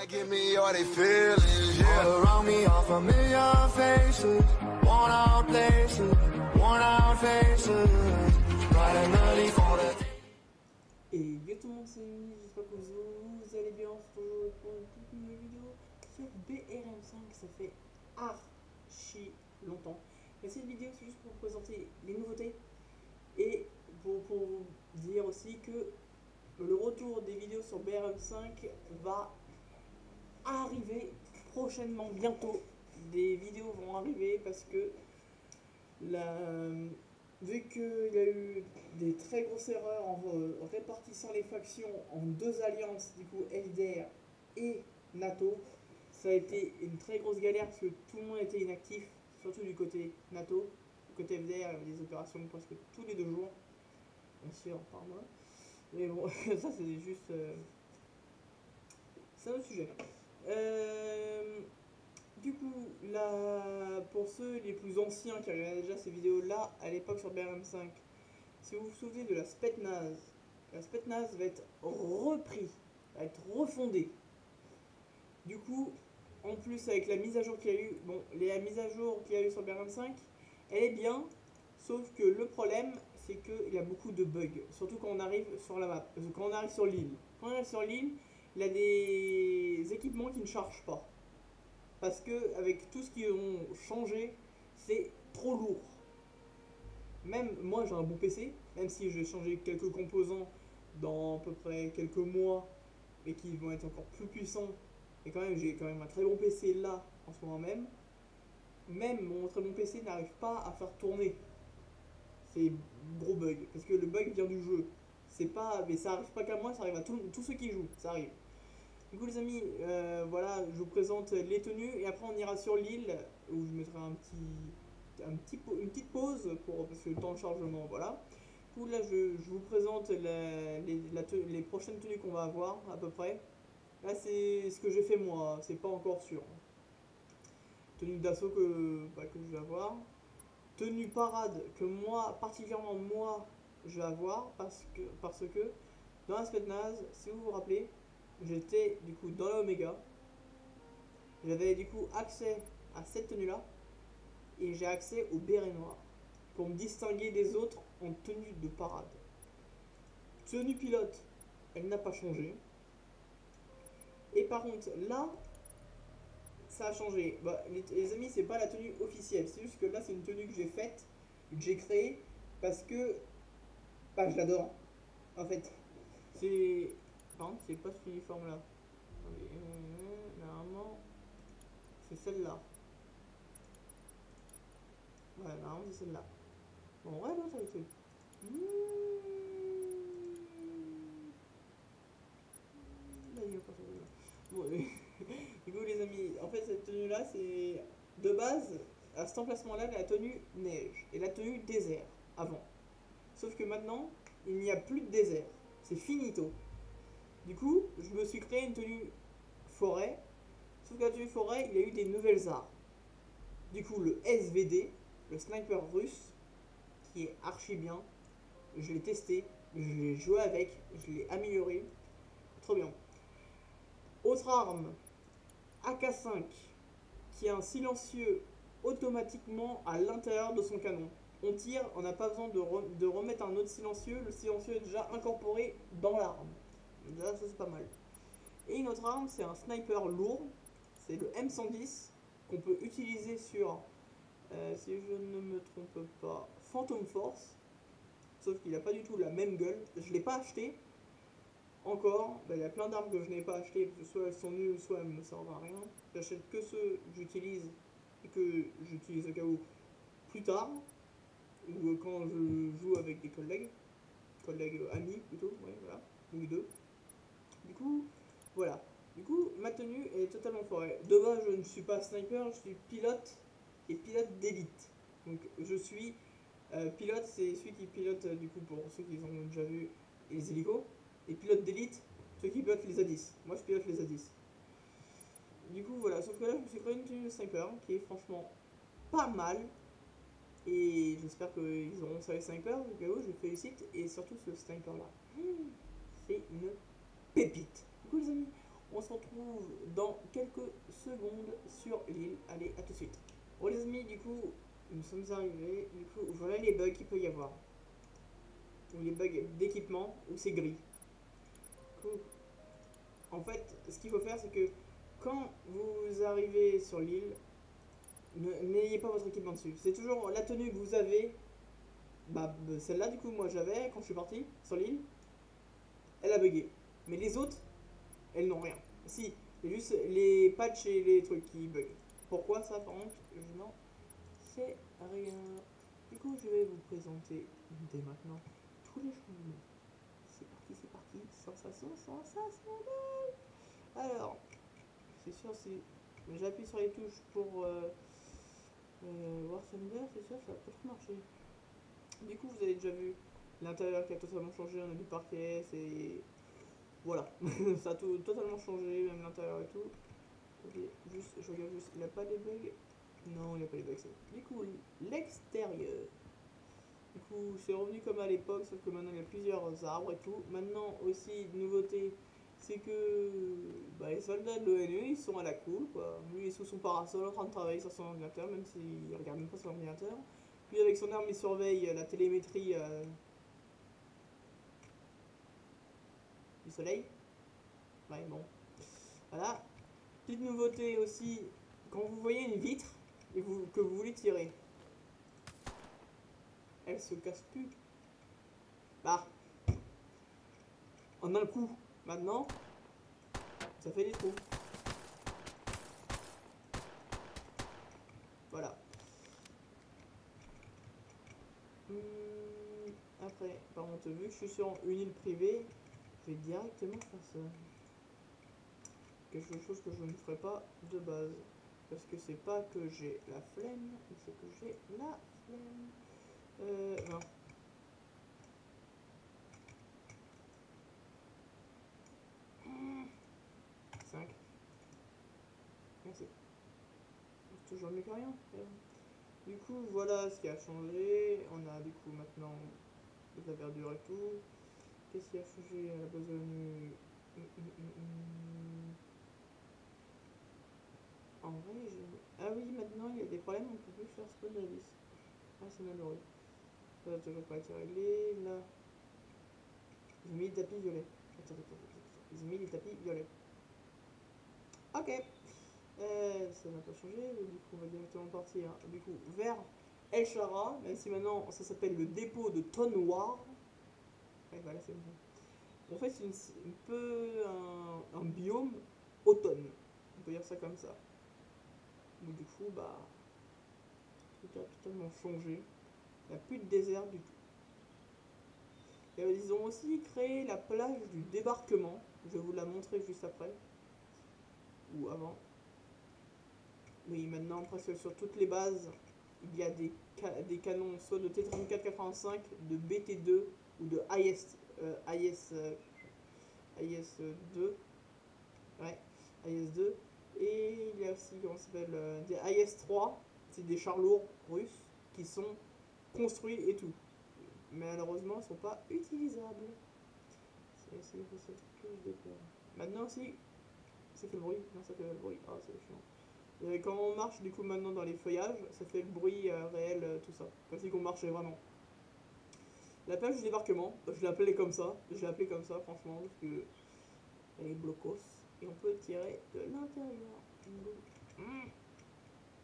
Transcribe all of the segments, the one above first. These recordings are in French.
Give me all they feelings, yeah. All around me are familiar faces, worn out places, worn out faces, bright and early for the... Et yo tout le monde, c'est Mimi, j'espère que vous allez bien. On se retrouve pour une toute nouvelle vidéo sur BRM5. Ça fait archi longtemps. Mais cette vidéo, c'est juste pour vous présenter les nouveautés et pour vous dire aussi que le retour des vidéos sur BRM5 va arriver prochainement, bientôt. Des vidéos vont arriver parce que vu qu'il y a eu des très grosses erreurs en répartissant les factions en deux alliances, du coup FDR et NATO, ça a été une très grosse galère parce que tout le monde était inactif, surtout du côté NATO. Du côté FDR, il y avait des opérations presque tous les 2 jours, bien sûr, par mois. Mais bon, ça c'est juste... c'est un autre sujet. Du coup, là, pour ceux les plus anciens qui regardaient déjà ces vidéos-là, à l'époque sur BRM5, si vous vous souvenez de la Spetsnaz va être repris, va être refondé. Du coup, en plus avec la mise à jour qu'il y a eu, bon, la mise à jour qu'il y a eu sur BRM5, elle est bien, sauf que le problème, c'est qu'il y a beaucoup de bugs, surtout quand on arrive sur la map, quand on arrive sur l'île. Quand on arrive sur l'île, il y a des équipements qui ne chargent pas. Parce que avec tout ce qu'ils ont changé, c'est trop lourd. Même moi j'ai un bon PC, même si je vais changer quelques composants dans à peu près quelques mois, mais qui vont être encore plus puissants. Et quand même j'ai quand même un très bon PC là en ce moment même. Même mon très bon PC n'arrive pas à faire tourner ces gros bugs, parce que le bug vient du jeu. C'est pas, mais ça arrive pas qu'à moi, ça arrive à tous ceux qui jouent, ça arrive. Du coup les amis, voilà, je vous présente les tenues et après on ira sur l'île où je mettrai une petite pause parce que le temps de chargement, voilà. Du coup là je vous présente les prochaines tenues qu'on va avoir à peu près. Là c'est ce que j'ai fait moi, c'est pas encore sûr. Tenue d'assaut que je vais avoir. Tenue parade que moi, particulièrement moi, je vais avoir parce que dans la Spetsnaz, si vous vous rappelez, j'étais du coup dans l'Oméga. J'avais du coup accès à cette tenue là et j'ai accès au béret noir pour me distinguer des autres en tenue de parade. Tenue pilote, elle n'a pas changé. Et par contre là, ça a changé. Bah, les amis, c'est pas la tenue officielle, c'est juste que là c'est une tenue que j'ai faite, que j'ai créée parce que bah, je l'adore. En fait, c'est... Par contre, c'est pas cet uniforme là. Normalement, c'est celle-là. Ouais, normalement, c'est celle-là. Bon, ouais, l'autre, elle est truc. Là, il y a pas ça. Bon, du coup, les amis, en fait, cette tenue-là, c'est... De base, à cet emplacement-là, la tenue neige et la tenue désert, avant. Sauf que maintenant, il n'y a plus de désert. C'est finito. Du coup, je me suis créé une tenue forêt. Sauf que la tenue forêt, il y a eu des nouvelles armes. Du coup, le SVD, le sniper russe, qui est archi bien. Je l'ai testé, je l'ai joué avec, je l'ai amélioré. Trop bien. Autre arme, AK5, qui est un silencieux automatiquement à l'intérieur de son canon. On tire, on n'a pas besoin de remettre un autre silencieux. Le silencieux est déjà incorporé dans l'arme. Là, ça c'est pas mal. Et une autre arme, c'est un sniper lourd. C'est le M110 qu'on peut utiliser sur, si je ne me trompe pas, Phantom Force. Sauf qu'il n'a pas du tout la même gueule. Je ne l'ai pas acheté encore. Il y a plein d'armes que je n'ai pas acheté, parce que soit elles sont nulles, soit elles ne me servent à rien. J'achète que ceux que j'utilise et que j'utilise au cas où plus tard, ou quand je joue avec des collègues amis plutôt, ouais, voilà, ou deux. Du coup, voilà. Du coup, ma tenue est totalement forêt. De base, je ne suis pas sniper, je suis pilote et pilote d'élite. Donc, je suis pilote, c'est celui qui pilote, du coup, pour ceux qui ont déjà vu les hélicos. Et pilote d'élite, ceux qui pilotent les A10. Moi, je pilote les A10. Du coup, voilà. Sauf que là, je me suis créé une tenue de sniper qui est franchement pas mal. Et j'espère qu'ils auront ça les snipers. Du coup, je les félicite. Et surtout, ce sniper là, c'est une pépite. Du coup, les amis, On se retrouve dans quelques secondes sur l'île. Allez, à tout de suite. Bon les amis, du coup, nous sommes arrivés. Du coup, voilà les bugs qu'il peut y avoir. Ou les bugs d'équipement, où c'est gris. Du coup, en fait, ce qu'il faut faire, c'est que quand vous arrivez sur l'île, n'ayez pas votre équipement dessus. C'est toujours la tenue que vous avez. Bah, celle-là, du coup, moi j'avais quand je suis parti sur l'île. Elle a bugué. Mais les autres, elles n'ont rien. Si, c'est juste les patchs et les trucs qui bug. Pourquoi ça, par contre, je n'en sais rien. Du coup, je vais vous présenter dès maintenant tous les changements. C'est parti, sensation sensationnelle. Alors, c'est sûr, si j'appuie sur les touches pour War Thunder, c'est sûr, ça va pas trop marcher. Du coup, vous avez déjà vu l'intérieur qui a totalement changé, on a du parquet, c'est... Voilà, ça a totalement changé, même l'intérieur et tout. Ok, juste, je regarde juste, il a pas les bugs. Non, il n'y a pas les bugs. Du coup, l'extérieur. Du coup, c'est revenu comme à l'époque, sauf que maintenant il y a plusieurs arbres et tout. Maintenant aussi, nouveauté, c'est que bah, les soldats de l'ONU, ils sont à la cool, quoi. Lui, il est sous son parasol en train de travailler sur son ordinateur, même s'il regarde même pas son ordinateur. Lui, avec son arme, il surveille la télémétrie du soleil. Ouais, bon. Voilà. Petite nouveauté aussi, quand vous voyez une vitre et que vous voulez tirer, elle se casse plus. Bah, en un coup. Maintenant, ça fait des trous. Voilà. Après, par contre, vu que je suis sur une île privée, je vais directement faire ça. Quelque chose que je ne ferai pas de base. Parce que c'est pas que j'ai la flemme, mais c'est que j'ai la flemme. Non. Mmh. 5. Merci. C'est toujours mieux que rien. Du coup, voilà ce qui a changé. On a du coup maintenant de la verdure et tout. Qu'est-ce qui a changé à la base de l'ONU? En vrai, ah oui, maintenant il y a des problèmes, on peut plus faire spawn de la vis. Ah, c'est malheureux. Ça n'a toujours pas été réglé. Là, ils ont mis des tapis violets. Attends. Ils ont mis des tapis violets. Ok. Ça n'a pas changé. Du coup, on va directement partir. Du coup, vers El Shara, même si maintenant ça s'appelle le dépôt de Tonwar. Ouais, voilà, c'est bon. En fait, c'est un peu un biome automne. On peut dire ça comme ça. Donc, du coup, bah, tout a totalement changé. Il n'y a plus de désert du tout. Et ils ont aussi créé la plage du débarquement. Je vais vous la montrer juste après. Ou avant. Oui, maintenant, presque sur toutes les bases, il y a des canons soit de T-34-85, de BT-2 ou de IS-2. Ouais, IS-2. Et il y a aussi, comment ça s'appelle, des IS-3. C'est des chars lourds russes qui sont construits et tout. Mais malheureusement, ils ne sont pas utilisables. C'est ça que je déplore. Maintenant aussi, ça fait le bruit. Non, ça fait le bruit. Ah, c'est chiant. Et quand on marche du coup maintenant dans les feuillages, ça fait le bruit réel, tout ça. Comme si on marchait vraiment. La plage du débarquement, je l'ai appelée comme ça. Je l'ai appelée comme ça franchement parce que elle est blocos. Et on peut tirer de l'intérieur.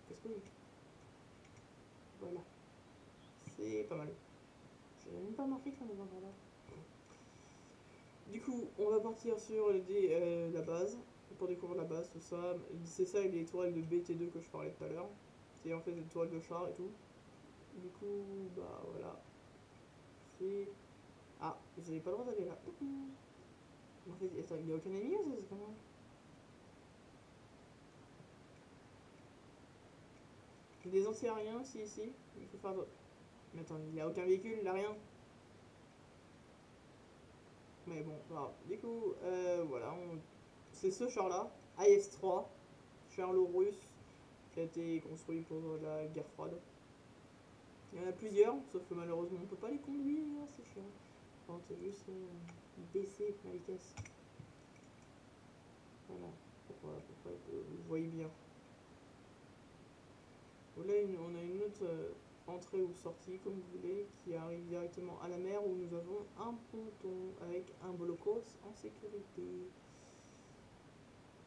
Qu'est-ce que voilà. C'est pas mal. J'ai même pas marqué qu'on est encore là. Du coup, on va partir sur la base. Pour découvrir la base, tout ça. C'est ça les toiles de BT2 que je parlais tout à l'heure. C'est en fait des toiles de char et tout. Du coup, bah voilà. C'est... Ah, vous avez pas le droit d'aller là. En fait, attends, il n'y a aucun ennemi ou ça c'est comment? Des anti-aériens aussi ici. Il faut faire... Mais attends, il n'y a aucun véhicule, il n'y a rien. Mais bon, voilà. Du coup, voilà. C'est ce char-là, IS-3, char lourd russe, qui a été construit pour la guerre froide. Il y en a plusieurs, sauf que malheureusement on peut pas les conduire, c'est chiant. Enfin, c'est juste baisser la vitesse. Voilà. vous voyez bien. Là, on a une autre entrée ou sortie, comme vous voulez, qui arrive directement à la mer où nous avons un ponton avec un blocos en sécurité.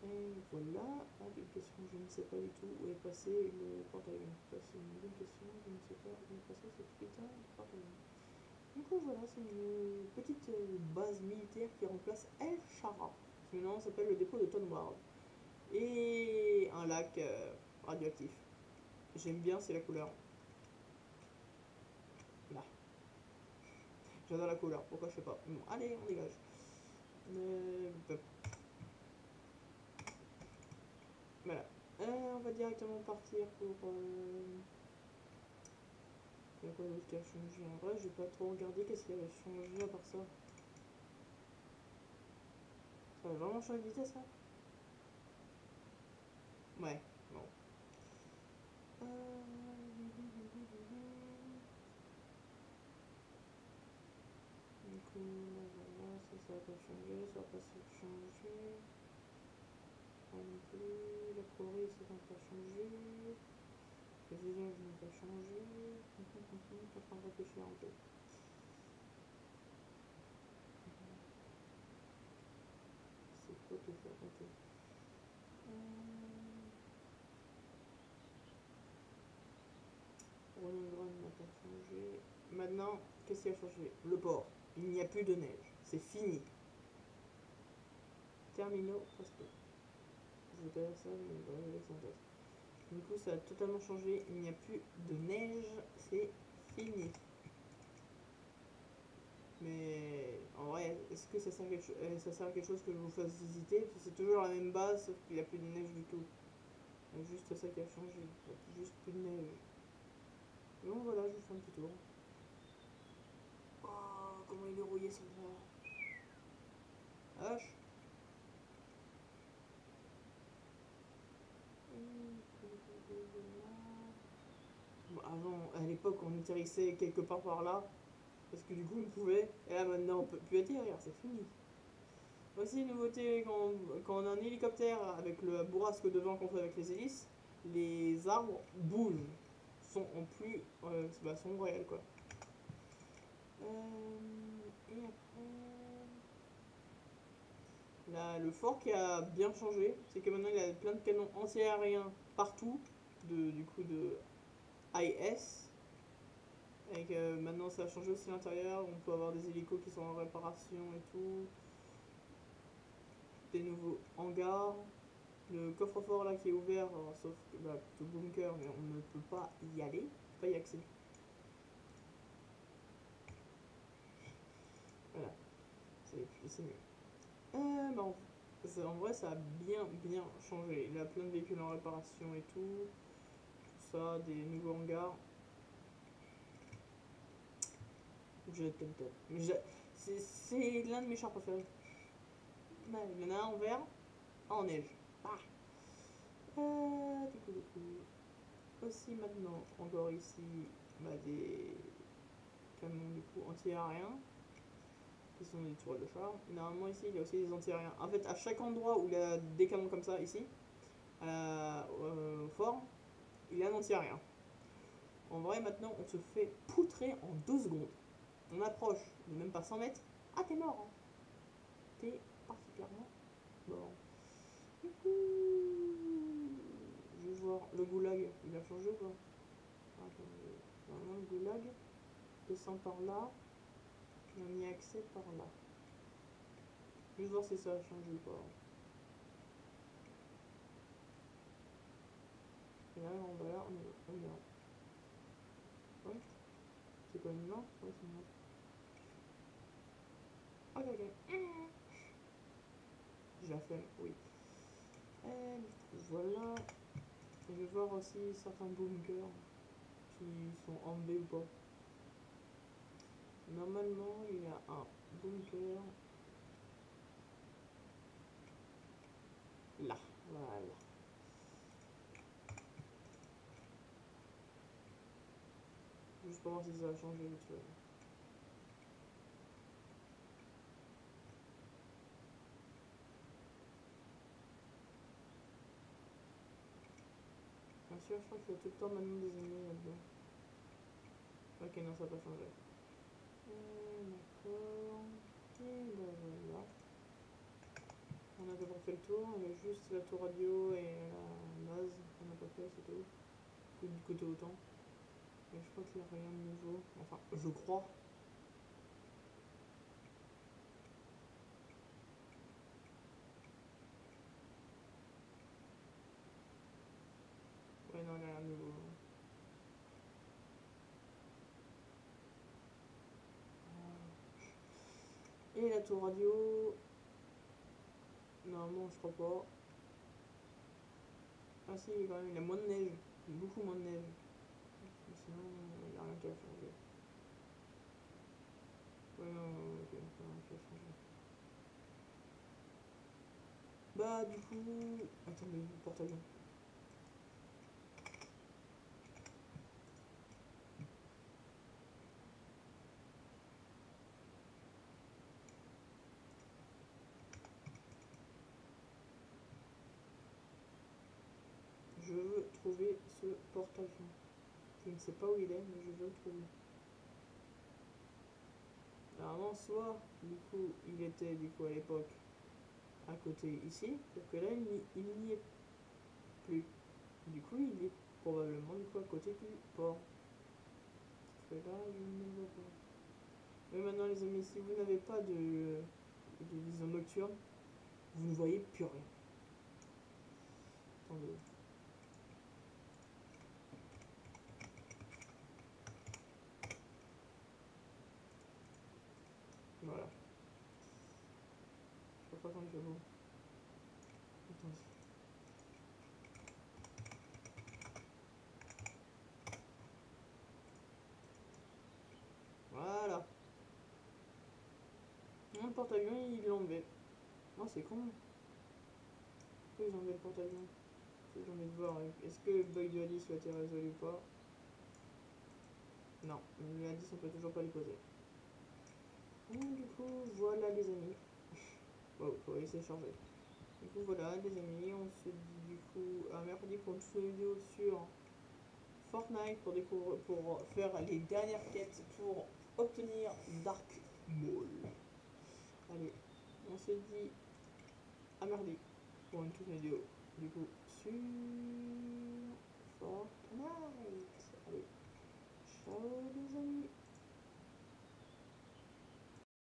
Et voilà, une question, je ne sais pas du tout où est passé le porte-avions. Ça c'est une bonne question, je ne sais pas où est passé ce putain de porte-avions. Du coup voilà, c'est une petite base militaire qui remplace El Chara, qui maintenant s'appelle le dépôt de Tonward. Et un lac radioactif. J'aime bien, c'est la couleur. Là. J'adore la couleur, pourquoi je sais pas. Bon, allez, on dégage. Voilà. On va directement partir pour... Il y a quoi d'autre qui a changé? En vrai, j'ai pas trop regardé qu'est-ce qui avait changé à part ça. Ça a vraiment changé de vitesse, là? Ouais, bon. Du coup, voilà, ça va pas changer, ça va pas se changer. Pas non plus. La Corée, ça va pas changer. Les visages n'ont pas changé. Je suis en train de réfléchir un peu. C'est quoi tout ça? Ok. Ronaldron n'a pas changé. Maintenant, qu'est-ce qui a changé? Le port. Il n'y a plus de neige. C'est fini. Terminaux presque. Je vais pas dire ça, mais voilà, je vais en tête. Du coup, ça a totalement changé. Il n'y a plus de neige. C'est fini. Mais en vrai, est-ce que ça sert à quelque chose que je vous fasse visiter? Parce que c'est toujours la même base, sauf qu'il n'y a plus de neige du tout. Il y a juste ça qui a changé. Il n'y a juste plus de neige. Donc voilà, je vous fais un petit tour. Oh, comment il est rouillé son bras. H. Bon, avant, à l'époque, on atterrissait quelque part par là. Parce que du coup, on pouvait. Et là, maintenant, on peut plus atterrir, c'est fini. Aussi, nouveauté, quand on a un hélicoptère avec le bourrasque devant qu'on fait avec les hélices, les arbres bougent. Sont en plus. Sont réels, quoi. Et après. Là, le fort qui a bien changé, c'est que maintenant il a plein de canons anti-aériens partout, du coup de IS. Et maintenant ça a changé aussi l'intérieur, on peut avoir des hélicos qui sont en réparation et tout. Des nouveaux hangars. Le coffre-fort là qui est ouvert, alors, sauf que plutôt bunker, mais on ne peut pas y aller, on peut pas y accéder. Voilà, c'est mieux. Bon, en vrai ça a bien changé. Il a plein de véhicules en réparation et tout ça, des nouveaux hangars. Jet Penta. C'est l'un de mes chars préférés. Bah, il y en a un en vert, un en neige. Ah. Du coup. Aussi maintenant, encore ici, des canons du coup anti-aériens. Qui sont des tours de char. Normalement ici, il y a aussi des anti-aériens. En fait, à chaque endroit où il y a des canons comme ça, ici, au fort, il y a un anti-aérien. En vrai, maintenant, on se fait poutrer en 2 secondes. On approche de même pas 100 mètres. Ah, t'es mort, hein. T'es particulièrement mort. Du coup, je vais voir le goulag. Il a changé ou pas? Attendez. Normalement, le goulag descend par là. Et on y a accès par là. Je vais voir si ça a changé ou pas. Et là, en bas là, on y va. Ouais. C'est quoi une main? Ouais, c'est une main. Ok. J'ai la flemme, oui. Et du coup, voilà. Et je vais voir aussi certains bunkers qui sont enlevés ou pas. Normalement, il y a un bunker là. Voilà. Juste pour voir si ça a changé vite fait. sûr, je crois qu'il y a tout le temps maintenant des ennemis là-dedans. Ok, non, ça n'a pas changé. D'accord. Et bah voilà. On a d'abord fait le tour, il y a juste la tour radio et la base qu'on n'a pas fait, c'est tout. Du côté autant. Et je crois qu'il n'y a rien de nouveau. Enfin, je crois. Ouais, non, il n'y a rien de nouveau. Et la tour radio. Normalement, je crois pas. Ah si, quand même, il y a moins de neige. Beaucoup moins de neige. Mais sinon, il n'y a rien qui a changé. Ouais, non, ok, il n'y a rien qui a changé. Bah, du coup. Attendez, le porte-avions. Je veux trouver ce porte-avions. Je ne sais pas où il est, mais je veux le trouver. Alors avant, soit, du coup, il était, du coup, à l'époque, à côté ici, sauf que là, il n'y est plus. Du coup, il est probablement, du coup, à côté du port. Parce que là, je ne le vois pas. Mais maintenant, les amis, si vous n'avez pas de vision nocturne, vous ne voyez plus rien. Attendez. Voilà. Je sais pas quand il fait beau. Attendez. Voilà. Mon porte-avions, il l'a enlevé. Oh, c'est con. Pourquoi ils ont enlevé le porte-avions? J'ai envie de voir. Est-ce que le bug de Alice a été résolu ou pas? Non. Les Alice, on peut toujours pas les poser. Et du coup, voilà les amis. Wow, faut laisser charger. Du coup, voilà les amis, on se dit du coup à mercredi pour une nouvelle vidéo sur Fortnite pour faire les dernières quêtes pour obtenir Dark Maul. Allez, on se dit à mardi pour une toute vidéo. Du coup, sur Fortnite. Allez, ciao les amis.